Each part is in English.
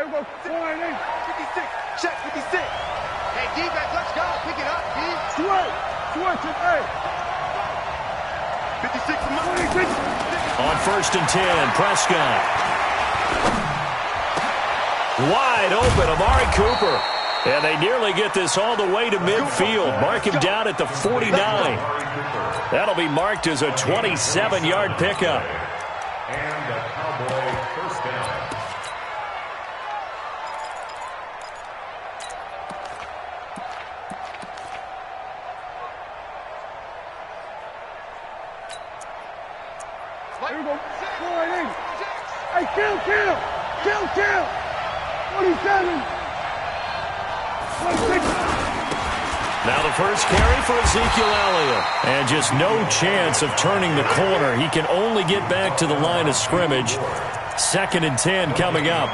There we go. 56. Check 56. Hey, defense, let's go. Pick it up, D. 56 from 26. On 1st and 10, Prescott. Wide open, Amari Cooper. And they nearly get this all the way to midfield. Mark him down at the 49. That'll be marked as a 27-yard pickup. And the Cowboy first down. Here we go. 4-8. Hey, kill. 27. 26. Now the first carry for Ezekiel Elliott. And just no chance of turning the corner. He can only get back to the line of scrimmage. 2nd and 10 coming up.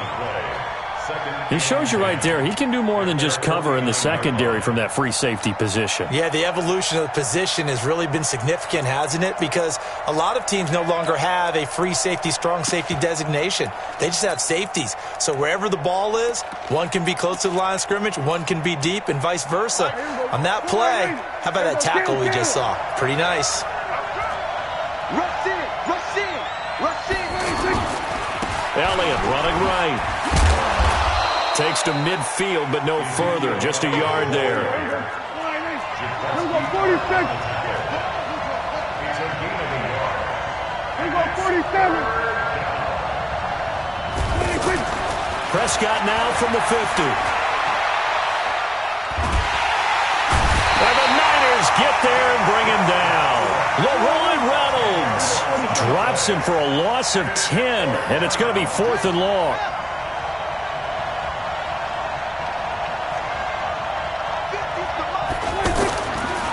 He shows you right there, he can do more than just cover in the secondary from that free safety position. Yeah, the evolution of the position has really been significant, hasn't it? Because a lot of teams no longer have a free safety, strong safety designation. They just have safeties. So wherever the ball is, one can be close to the line of scrimmage, one can be deep, and vice versa. On that play, how about that tackle we just saw? Pretty nice. Rush in. Elliott running right. Takes to midfield, but no further. Just a yard there. Here we go. 46. Here we go. 47. 26. Prescott now from the 50. And the Niners get there and bring him down. Leroy Reynolds drops him for a loss of 10, and it's going to be 4th and long.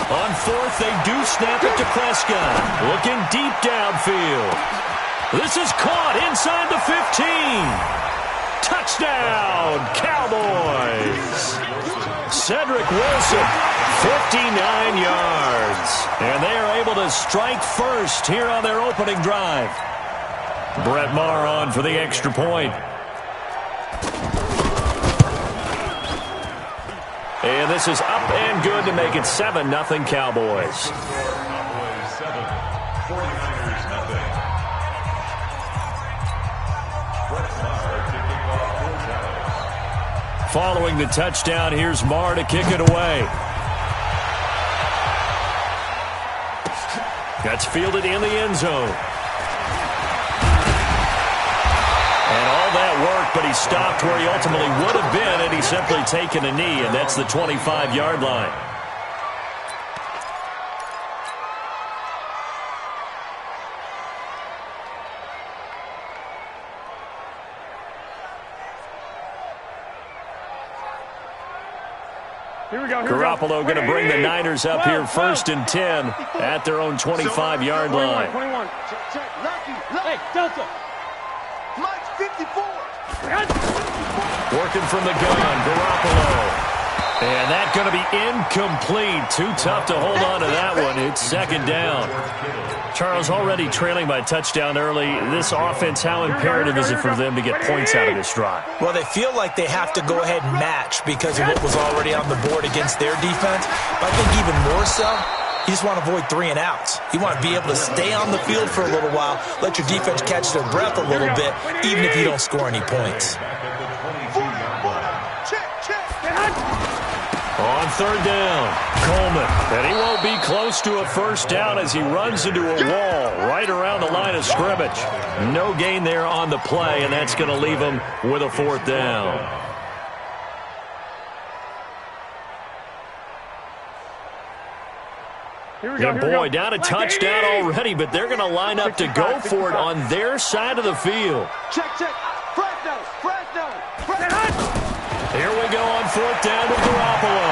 On 4th, they do snap it to Prescott. Looking deep downfield. This is caught inside the 15. Touchdown, Cowboys. Cedric Wilson, 59 yards. And they are able to strike first here on their opening drive. Brett Maher on for the extra point. And this is up and good to make it 7-0 Cowboys. Cowboys 7, 49ers nothing. Brett Maher to kick off 4 times. Following the touchdown, here's Maher to kick it away. That's fielded in the end zone. And all that work, but he stopped where he ultimately would have been, and he's simply taken a knee, and that's the 25-yard line. Here we go. Garoppolo going to bring the Niners up here 1st and 10 at their own 25-yard line. 21. Check. Lucky. Hey, Delta. Mike's 54. Working from the gun, Garoppolo. And that's going to be incomplete. Too tough to hold on to that one. It's 2nd down. Charles, already trailing by a touchdown early. This offense, how imperative is it for them to get points out of this drive? Well, they feel like they have to go ahead and match because of what was already on the board against their defense. But I think even more so, you just want to avoid 3 and outs. You want to be able to stay on the field for a little while, let your defense catch their breath a little bit, even if you don't score any points. On 3rd down, Coleman. And he won't be close to a first down as he runs into a wall right around the line of scrimmage. No gain there on the play, and that's going to leave him with a 4th down. And boy, down a touchdown already, but they're going to line up to go for it on their side of the field. Check. Fresno. Here we go on 4th down to Garoppolo.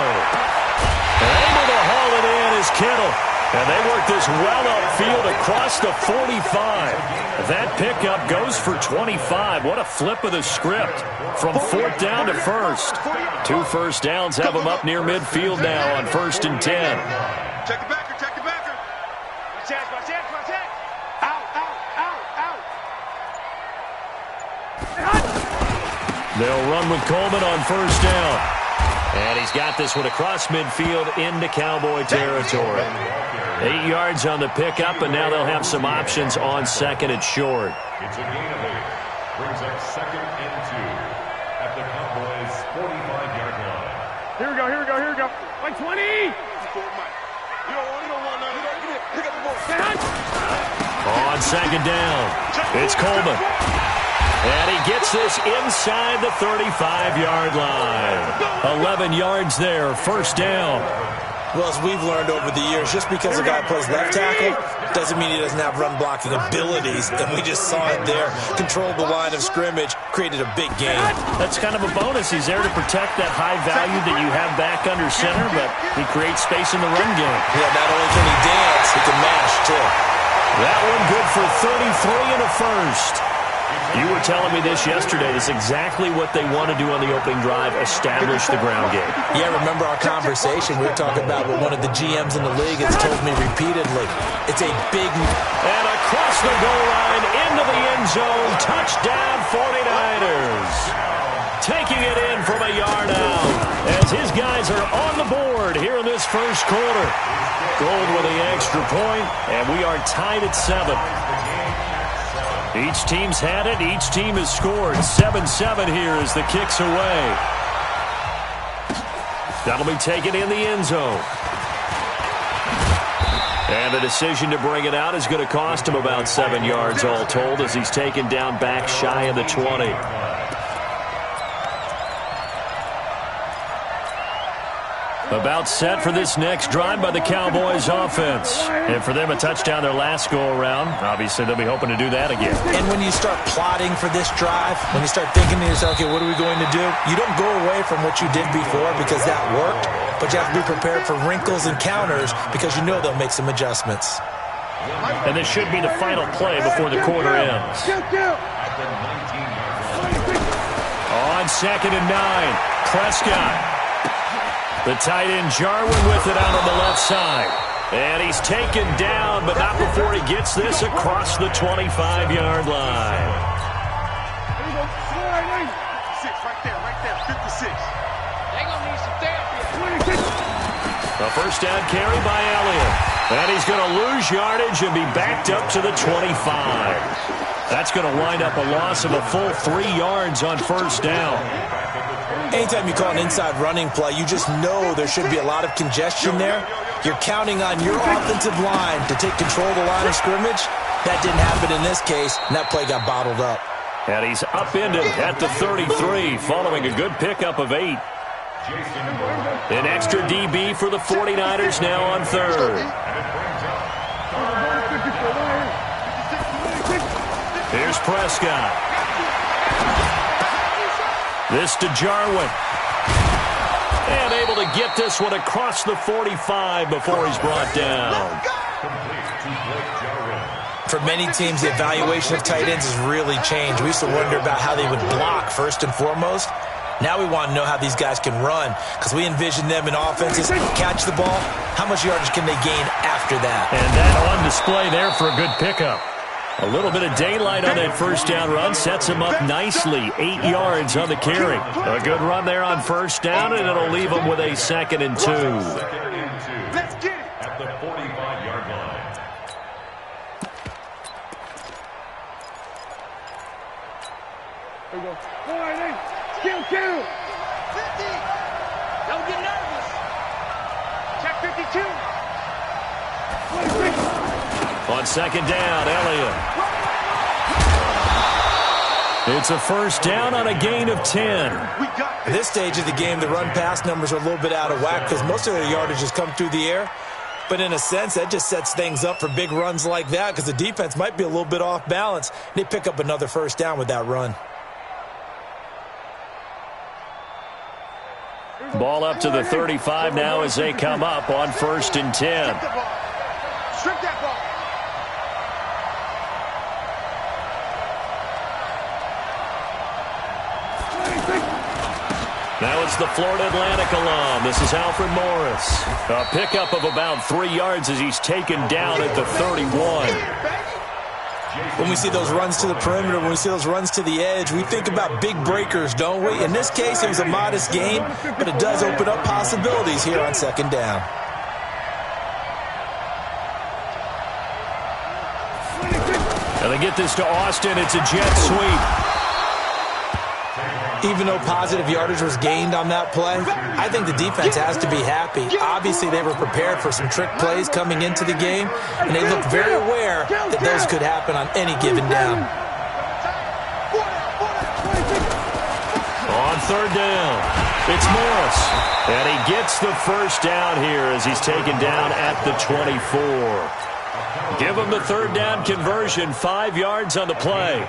And able to haul it in is Kittle. And they work this well upfield across the 45. That pickup goes for 25. What a flip of the script from 4th down to 1st. 2 first downs have them up near midfield now on 1st and 10. Check the backer. Watch it. Out. They'll run with Coleman on first down. And he's got this one across midfield into Cowboy territory. 8 yards on the pickup, and now they'll have some options on second and short. It's a gain of 8. Brings up 2nd and 2 at the Cowboys' 45-yard line. Here we go, here we go, here we go. Like 20. On second down, it's Coleman. And he gets this inside the 35-yard line. 11 yards there, first down. Well, as we've learned over the years, just because a guy plays left tackle doesn't mean he doesn't have run-blocking abilities, and we just saw it there. Controlled the line of scrimmage, created a big gain. That's kind of a bonus. He's there to protect that high value that you have back under center, but he creates space in the run game. Yeah, not only can he dance, he can mash, too. That one good for 33 and a first. You were telling me this yesterday. This is exactly what they want to do on the opening drive, establish the ground game. Yeah, remember our conversation? We were talking about what one of the GMs in the league has told me repeatedly. It's a big... And across the goal line, into the end zone, touchdown 49ers. Taking it in from a yard out as his guys are on the board here in this first quarter. Gold with the extra point, and we are tied at 7. Each team's had it. Each team has scored. 7-7 here as the kick's away. That'll be taken in the end zone. And the decision to bring it out is going to cost him about 7 yards all told as he's taken down back shy of the 20. About set for this next drive by the Cowboys offense. And for them, a touchdown their last go-around. Obviously, they'll be hoping to do that again. And when you start plotting for this drive, when you start thinking to yourself, okay, what are we going to do? You don't go away from what you did before because that worked, but you have to be prepared for wrinkles and counters because you know they'll make some adjustments. And this should be the final play before the quarter ends. On 2nd and 9, Prescott. The tight end Jarwin with it out on the left side. And he's taken down, but not before he gets this across the 25-yard line. 56, right there, 56. They gonna need some therapy. A first down carry by Elliott. And he's going to lose yardage and be backed up to the 25. That's going to wind up a loss of a full 3 yards on first down. Anytime you call an inside running play, you just know there should be a lot of congestion there. You're counting on your offensive line to take control of the line of scrimmage. That didn't happen in this case, and that play got bottled up. And he's upended at the 33 following a good pickup of 8. An extra DB for the 49ers now on third. Here's Prescott. This to Jarwin. And able to get this one across the 45 before he's brought down. For many teams, the evaluation of tight ends has really changed. We used to wonder about how they would block first and foremost. Now we want to know how these guys can run because we envision them in offenses catch the ball. How much yardage can they gain after that? And that on display there for a good pickup. A little bit of daylight on that first down run sets him up nicely. 8 yards on the carry. A good run there on first down, and it'll leave him with a 2nd and 2. Let's get it. At the 45-yard line. Here we go. 40. Kill. 50. Don't get nervous. Check 52. 26. On second down, Elliott. It's a first down on a gain of 10. At this stage of the game, the run-pass numbers are a little bit out of whack because most of their yardage has come through the air. But in a sense, that just sets things up for big runs like that because the defense might be a little bit off balance. They pick up another first down with that run. Ball up to the 35 now as they come up on 1st and 10. Strip that ball. Now it's the Florida Atlantic alum. This is Alfred Morris. A pickup of about 3 yards as he's taken down at the 31. when we see those runs to the perimeter, when we see those runs to the edge, we think about big breakers, don't we? In this case, it was a modest gain, but it does open up possibilities here on second down. And they get this to Austin. It's a jet sweep. Even though positive yardage was gained on that play, I think the defense has to be happy. Obviously, they were prepared for some trick plays coming into the game, and they looked very aware that those could happen on any given down. On third down, it's Morris. And he gets the first down here as he's taken down at the 24. Give him the third down conversion, 5 yards on the play.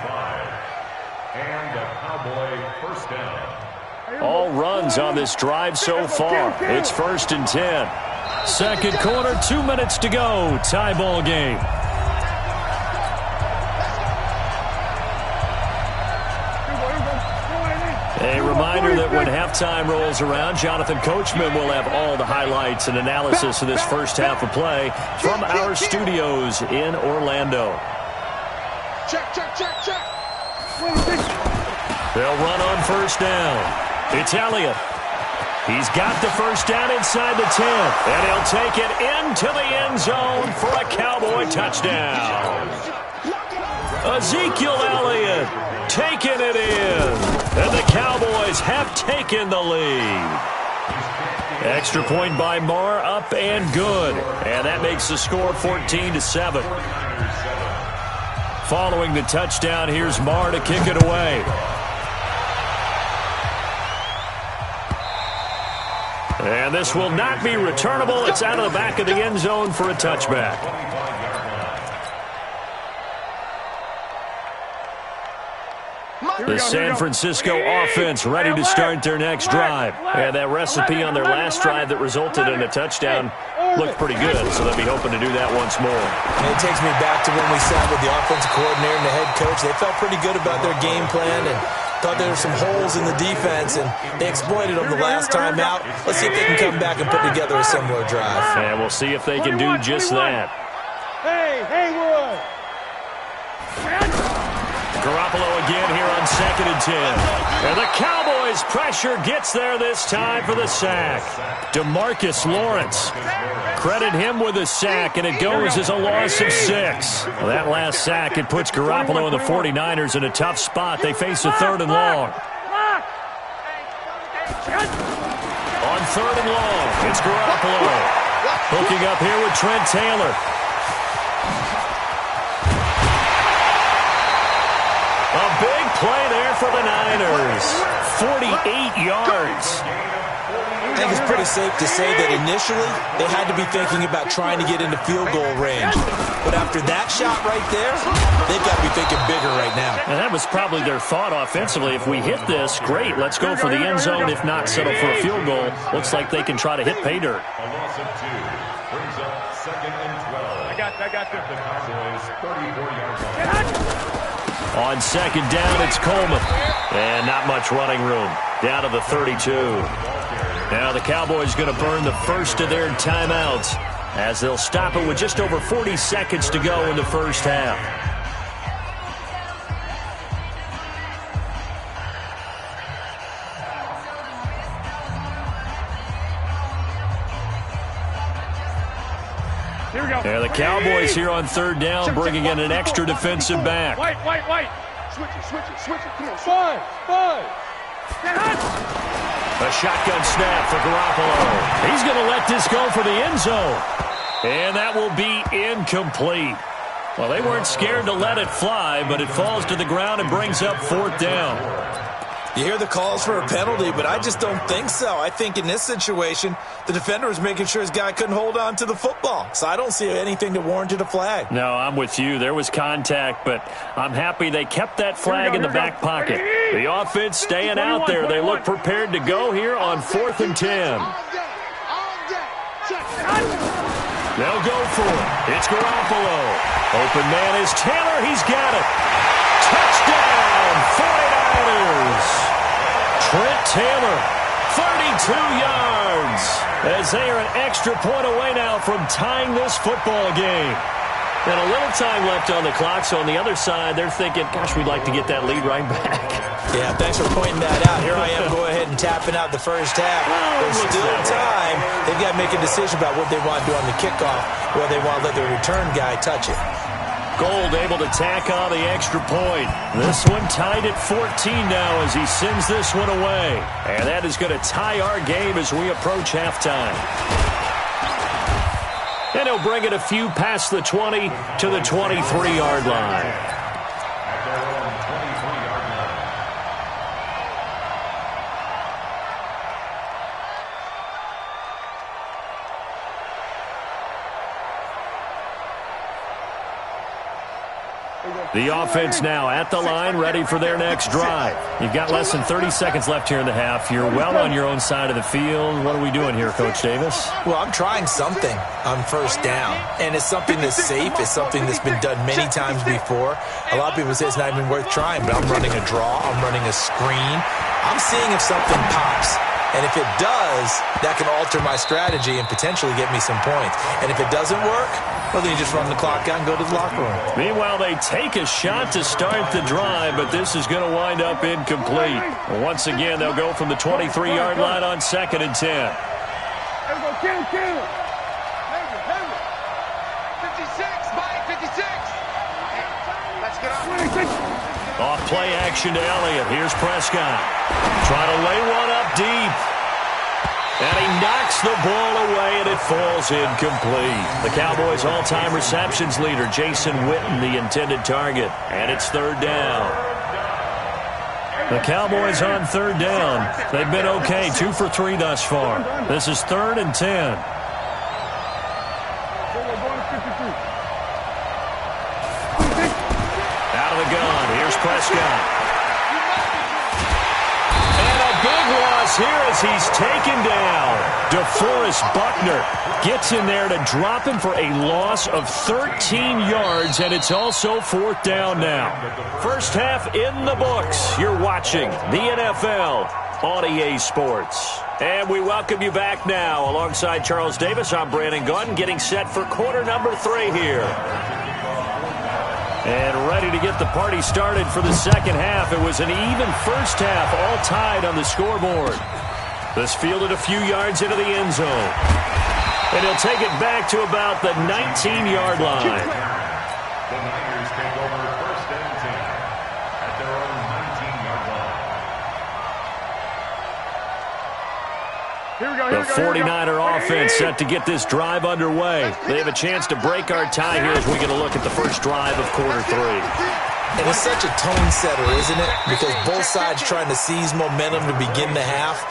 And the Cowboy first down. All runs on this drive so far. It's 1st and 10. Second quarter, 2 minutes to go. Tie ball game. A reminder that when halftime rolls around, Jonathan Coachman will have all the highlights and analysis of this first half of play from our studios in Orlando. Check, check, check, check. They'll run on first down. It's Elliott. He's got the first down inside the 10, and he'll take it into the end zone for a Cowboy touchdown. Ezekiel Elliott taking it in. And the Cowboys have taken the lead. Extra point by Marr, up and good. And that makes the score 14-7. Following the touchdown, here's Marr to kick it away. And this will not be returnable. It's out of the back of the end zone for a touchback. The San Francisco offense ready to start their next drive. And that recipe on their last drive that resulted in a touchdown looked pretty good, so they'll be hoping to do that once more. And it takes me back to when we sat with the offensive coordinator and the head coach. They felt pretty good about their game plan and thought there were some holes in the defense, and they exploited them the last time out. Let's see if they can come back and put together a similar drive. And we'll see if they can do just that. Hey, Haywood! Garoppolo again here on 2nd and 10. And the Cowboys' pressure gets there this time for the sack. DeMarcus Lawrence. Credit him with a sack, and it goes as a loss of 6. Well, that last sack, it puts Garoppolo and the 49ers in a tough spot. They face a 3rd and long. On 3rd and long, it's Garoppolo. Hooking up here with Trent Taylor. A big play there for the Niners. 48 yards. I think it's pretty safe to say that initially they had to be thinking about trying to get into field goal range. But after that shot right there, they've got to be thinking bigger right now. And that was probably their thought offensively. If we hit this, great, let's go for the end zone. If not, settle for a field goal. Looks like they can try to hit pay dirt. A loss of 2 brings up 2nd and 12. I got The Cowboys 34-yard line. On 2nd down, it's Coleman. And not much running room. Down to the 32. Now the Cowboys going to burn the first of their timeouts as they'll stop it with just over 40 seconds to go in the first half. Here we go. And the Cowboys here on 3rd down, bringing in an extra defensive back. White. Switch it. Come on, Five. Get hot. A shotgun snap for Garoppolo. He's going to let this go for the end zone. And that will be incomplete. Well, they weren't scared to let it fly, but it falls to the ground and brings up 4th down. You hear the calls for a penalty, but I just don't think so. I think in this situation, the defender was making sure his guy couldn't hold on to the football. So I don't see anything that warranted a flag. No, I'm with you. There was contact, but I'm happy they kept that flag in the back pocket. The offense staying out there. They look prepared to go here on 4th and 10. They'll go for it. It's Garoppolo. Open man is Taylor. He's got it. Touchdown, 49ers. Trent Taylor, 32 yards, as they are an extra point away now from tying this football game. And a little time left on the clock, so on the other side, they're thinking, gosh, we'd like to get that lead right back. Yeah, thanks for pointing that out. Here I am, go ahead and tapping out the first half. There's still time. They've got to make a decision about what they want to do on the kickoff, whether they want to let the return guy touch it. Gold able to tack on the extra point. This one tied at 14 now as he sends this one away. And that is going to tie our game as we approach halftime. And he'll bring it a few past the 20 to the 23-yard line. At their own 23-yard line. The offense now at the line, ready for their next drive. You've got less than 30 seconds left here in the half. You're well on your own side of the field. What are we doing here, Coach Davis? Well, I'm trying something on first down, and it's something that's safe. It's something that's been done many times before. A lot of people say it's not even worth trying, but I'm running a draw. I'm running a screen. I'm seeing if something pops. And if it does, that can alter my strategy and potentially get me some points. And if it doesn't work, well, then you just run the clock out and go to the locker room. Meanwhile, they take a shot to start the drive, but this is going to wind up incomplete. Once again, they'll go from the 23-yard line on 2nd and 10. There we go, kill. 56, Mike, 56. Let's get off. Off play action to Elliott. Here's Prescott. Trying to lay one up deep. And he knocks the ball away, and it falls incomplete. The Cowboys' all-time receptions leader, Jason Witten, the intended target. And it's 3rd down. The Cowboys on 3rd down. They've been okay, 2 for 3 thus far. This is 3rd and 10. Out of the gun, here's Prescott. And a big loss here as he's taken down. DeForest Buckner gets in there to drop him for a loss of 13 yards, and it's also 4th down now. First half in the books. You're watching the NFL on EA Sports. And we welcome you back now. Alongside Charles Davis, I'm Brandon Gunn, getting set for quarter number 3 here. And ready to get the party started for the second half. It was an even first half, all tied on the scoreboard. This fielded a few yards into the end zone. And he'll take it back to about the 19-yard line. The Niners take over 1st and 10 at their own 19-yard line. The 49er offense set to get this drive underway. They have a chance to break our tie here as we get a look at the first drive of quarter 3. And it's such a tone setter, isn't it? Because both sides trying to seize momentum to begin the half.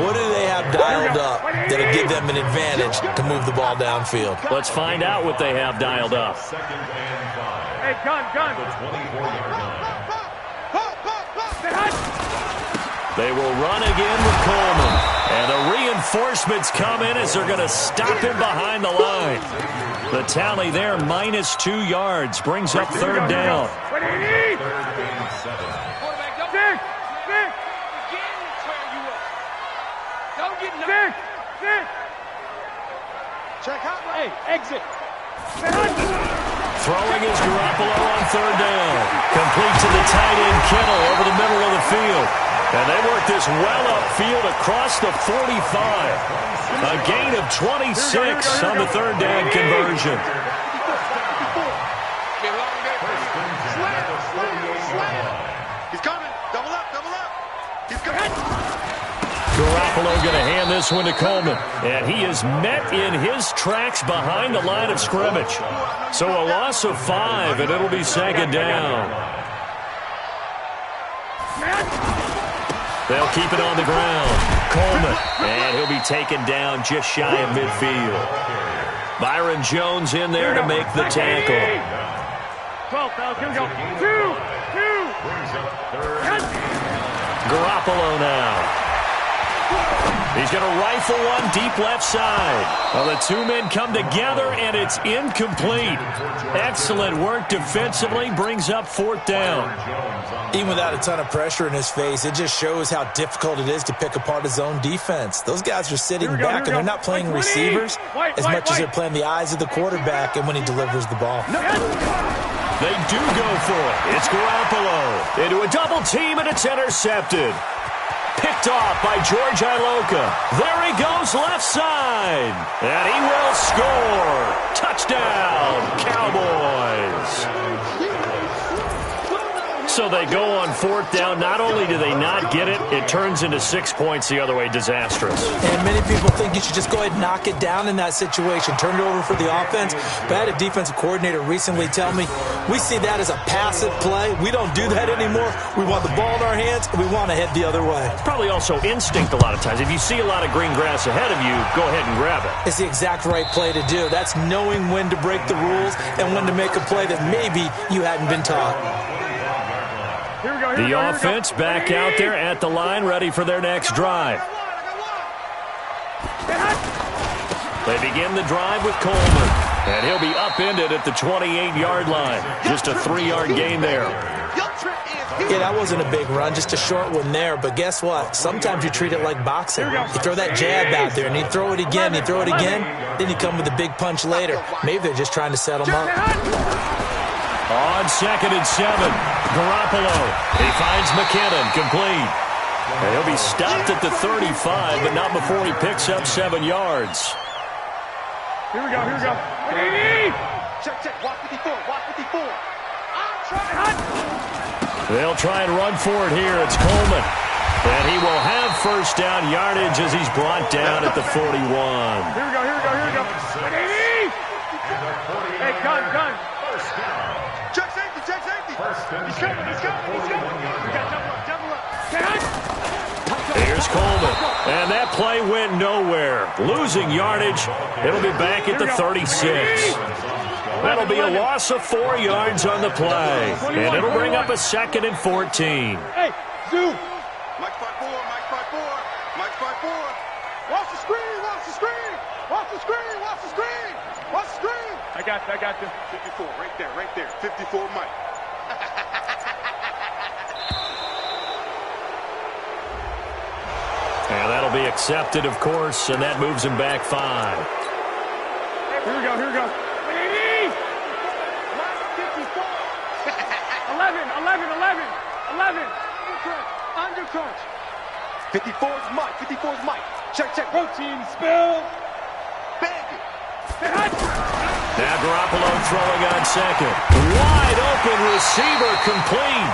What do they have dialed up that'll give them an advantage to move the ball downfield? Let's find out what they have dialed up. 2nd and 5. Hey, gun. The 24-yard line. They will run again with Coleman. And the reinforcements come in as they're going to stop him behind the line. The tally there, -2 yards, brings up 3rd down. What do you need? 3rd and 7. Six. Check out. Hey, exit. Throwing is Garoppolo on 3rd down. Complete to the tight end, Kittle, over the middle of the field. And they work this well upfield across the 45. A gain of 26 on the 3rd down conversion. He's coming. Double up. He's coming. Garoppolo going to hand this one to Coleman. And he is met in his tracks behind the line of scrimmage. So a loss of 5, and it'll be 2nd down. They'll keep it on the ground. Coleman, and he'll be taken down just shy of midfield. Byron Jones in there to make the tackle. 12, fellas, here we go. 2. Garoppolo now. He's going to rifle one deep left side. Well, the two men come together, and it's incomplete. Excellent work defensively, brings up fourth down. Even without a ton of pressure in his face, it just shows how difficult it is to pick apart his own defense. Those guys are sitting back, and they're not playing receivers as much as they're playing the eyes of the quarterback and when he delivers the ball. They do go for it. It's Garoppolo into a double team, and it's intercepted. Picked off by George Iloka. There he goes left side. And he will score. Touchdown, Cowboys. So they go on fourth down. Not only do they not get it, it turns into 6 points the other way. Disastrous. And many people think you should just go ahead and knock it down in that situation. Turn it over for the offense. But I had a defensive coordinator recently tell me, we see that as a passive play. We don't do that anymore. We want the ball in our hands, and we want to head the other way. It's probably also instinct a lot of times. If you see a lot of green grass ahead of you, go ahead and grab it. It's the exact right play to do. That's knowing when to break the rules and when to make a play that maybe you hadn't been taught. The offense back out there at the line, ready for their next drive. They begin the drive with Coleman, and he'll be upended at the 28-yard line. Just a 3-yard gain there. Yeah, that wasn't a big run, just a short one there. But guess what? Sometimes you treat it like boxing. You throw that jab out there, and you throw it again, you throw it again, then you come with a big punch later. Maybe they're just trying to set him up. On 2nd and 7, Garoppolo. He finds McKinnon, complete. And he'll be stopped at the 35, but not before he picks up 7 yards. Here we go. Check. Watch 54. They'll try and run for it here. It's Coleman. And he will have first down yardage as he's brought down at the 41. Here we go. Hey, gun. Check safety. He's coming. Double up. Here's Coleman. And that play went nowhere. Losing yardage. It'll be back at the 36. That'll be a loss of 4 yards on the play. And it'll bring up a 2nd and 14. Hey, Zoo. Mike 5-4. Watch the screen. I got you. 54, right there. 54, Mike. And that'll be accepted, of course, and that moves him back 5. Here we go. 54. 11. Undercrunch. 54's Mike. Check. Protein spill. Bag it. Now Garoppolo throwing on 2nd. Wide open receiver, complete.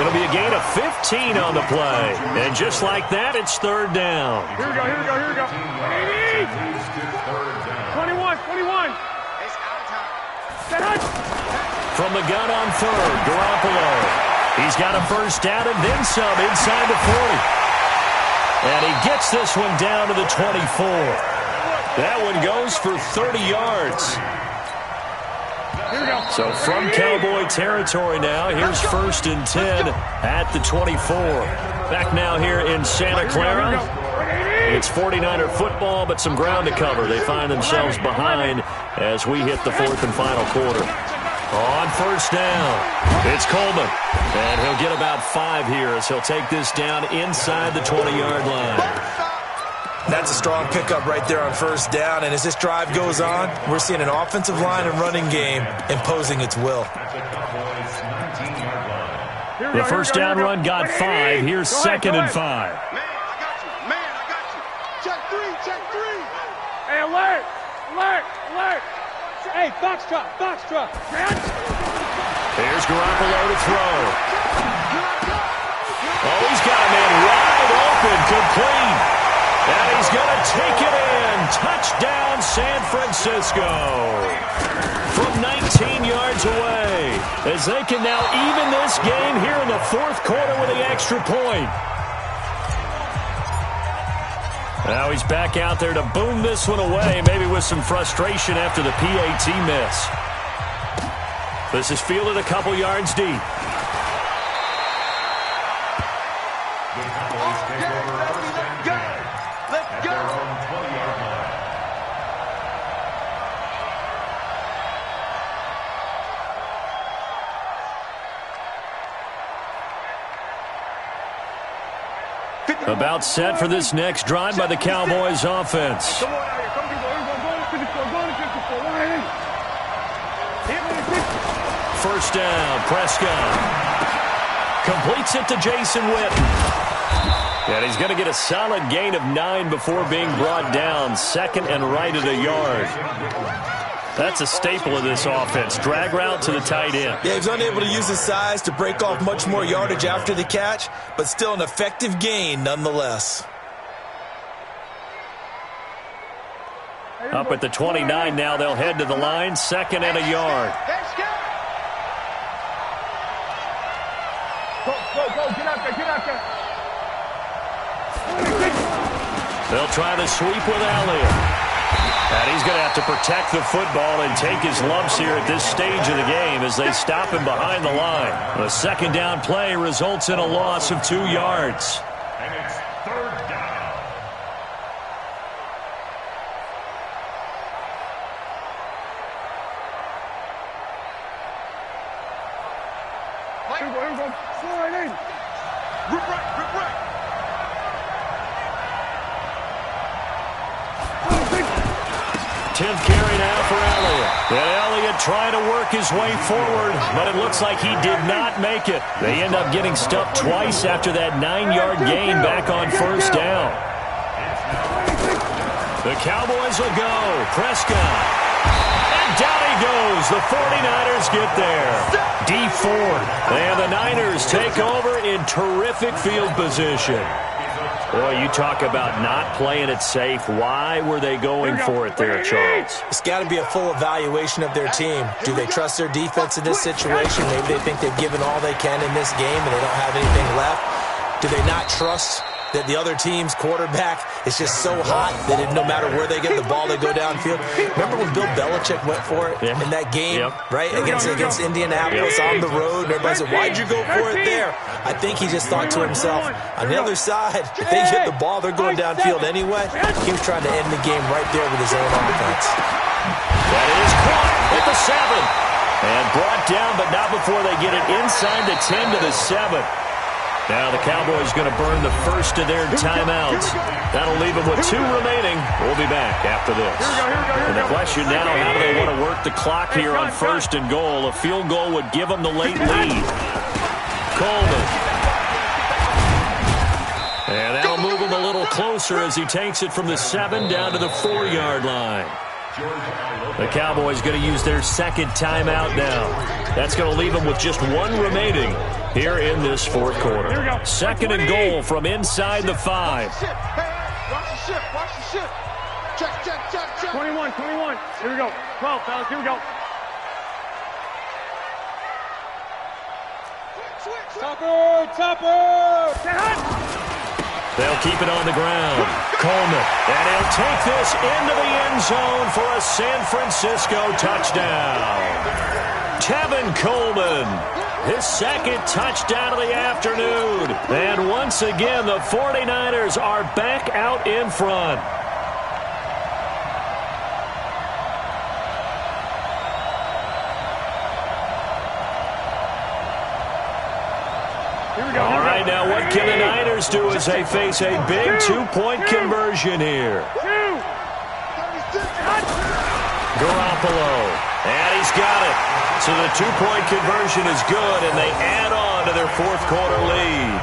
Going to be a gain of 15 on the play. And just like that, it's 3rd down. Here we go. 21. It's out of time. From the gun on 3rd, Garoppolo. He's got a first down and then some inside the 40. And he gets this one down to the 24. That one goes for 30 yards. So from Cowboy territory now, here's 1st and 10 at the 24. Back now here in Santa Clara. It's 49er football, but some ground to cover. They find themselves behind as we hit the 4th and final quarter. On first down, it's Coleman. And he'll get about 5 here as he'll take this down inside the 20-yard line. That's a strong pickup right there on first down. And as this drive goes on, we're seeing an offensive line and running game imposing its will. The first down run got 5. Here's 2nd and 5. Man, I got you. Check three. Hey, alert. Hey, Foxtrot. Here's Garoppolo to throw. Oh, he's got a man wide open, complete. And he's going to take it in. Touchdown, San Francisco. From 19 yards away. As they can now even this game here in the 4th quarter with the extra point. Now he's back out there to boom this one away, maybe with some frustration after the PAT miss. This is fielded a couple yards deep. About set for this next drive by the Cowboys offense. Come on out here. Come on, 54. Go on to 54. Go ahead. First down, Prescott. Completes it to Jason Witten. And he's going to get a solid gain of 9 before being brought down. Second and right at a yard. That's a staple of this offense. Drag route to the tight end. Yeah, he's unable to use his size to break off much more yardage after the catch, but still an effective gain nonetheless. Up at the 29 now, they'll head to the line. Second and a yard. Go. Get out there. They'll try to sweep with Elliott. And he's going to have to protect the football and take his lumps here at this stage of the game as they stop him behind the line. The second down play results in a loss of 2 yards. And it's third down. Here we go. Slide in. Rip right. 10th carry now for Elliott. And Elliott trying to work his way forward, but it looks like he did not make it. They end up getting stuffed twice after that 9-yard gain back on first down. The Cowboys will go. Prescott. And down he goes. The 49ers get there. Dee Ford. And the Niners take over in terrific field position. Boy, you talk about not playing it safe. Why were they going for it there, Charles? It's got to be a full evaluation of their team. Do they trust their defense in this situation? Maybe they think they've given all they can in this game and they don't have anything left. Do they not trust that the other team's quarterback is just so hot that no matter where they get the ball, they go downfield? Remember when Bill Belichick went for it in that game, right, against Indianapolis on the road? And everybody said, why'd you go for it there? I think he just thought to himself, on the other side, if they get the ball, they're going downfield anyway. He was trying to end the game right there with his own offense. That is caught at the 7. And brought down, but not before they get it inside the 10 to the 7. Now the Cowboys going to burn the first of their timeouts. That'll leave them with 2 remaining. We'll be back after this. And the question now, how do they want to work the clock here on first and goal? A field goal would give them the late lead. Coleman. And that'll move him a little closer as he takes it from the 7 down to the 4-yard line. The Cowboys going to use their second timeout now. That's going to leave them with just 1 remaining here in this fourth quarter. Second and goal from inside the 5. Watch the ship. Check. 21. Here we go. 12, fellas. Here we go. Topper. Get hot. They'll keep it on the ground. Coleman. And he'll take this into the end zone for a San Francisco touchdown. Tevin Coleman. His second touchdown of the afternoon. And once again, the 49ers are back out in front. All right, now what can the Niners do as they face a big 2-point conversion here? Garoppolo, and he's got it. So the 2-point conversion is good, and they add on to their fourth quarter lead.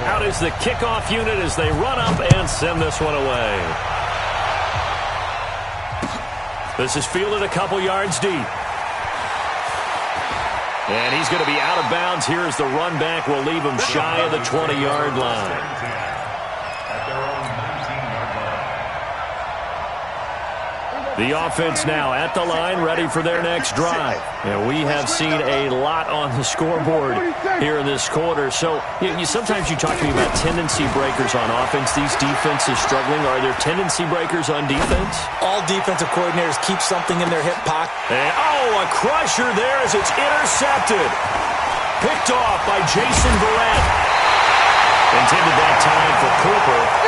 Out is the kickoff unit as they run up and send this one away. This is fielded a couple yards deep. And he's going to be out of bounds here as the run back will leave him shy of the 20-yard line. The offense now at the line, ready for their next drive. And we have seen a lot on the scoreboard here in this quarter. So sometimes you talk to me about tendency breakers on offense. These defenses struggling. Are there tendency breakers on defense? All defensive coordinators keep something in their hip pocket. And, a crusher there as it's intercepted. Picked off by Jason Verrett. Intended that time for Cooper.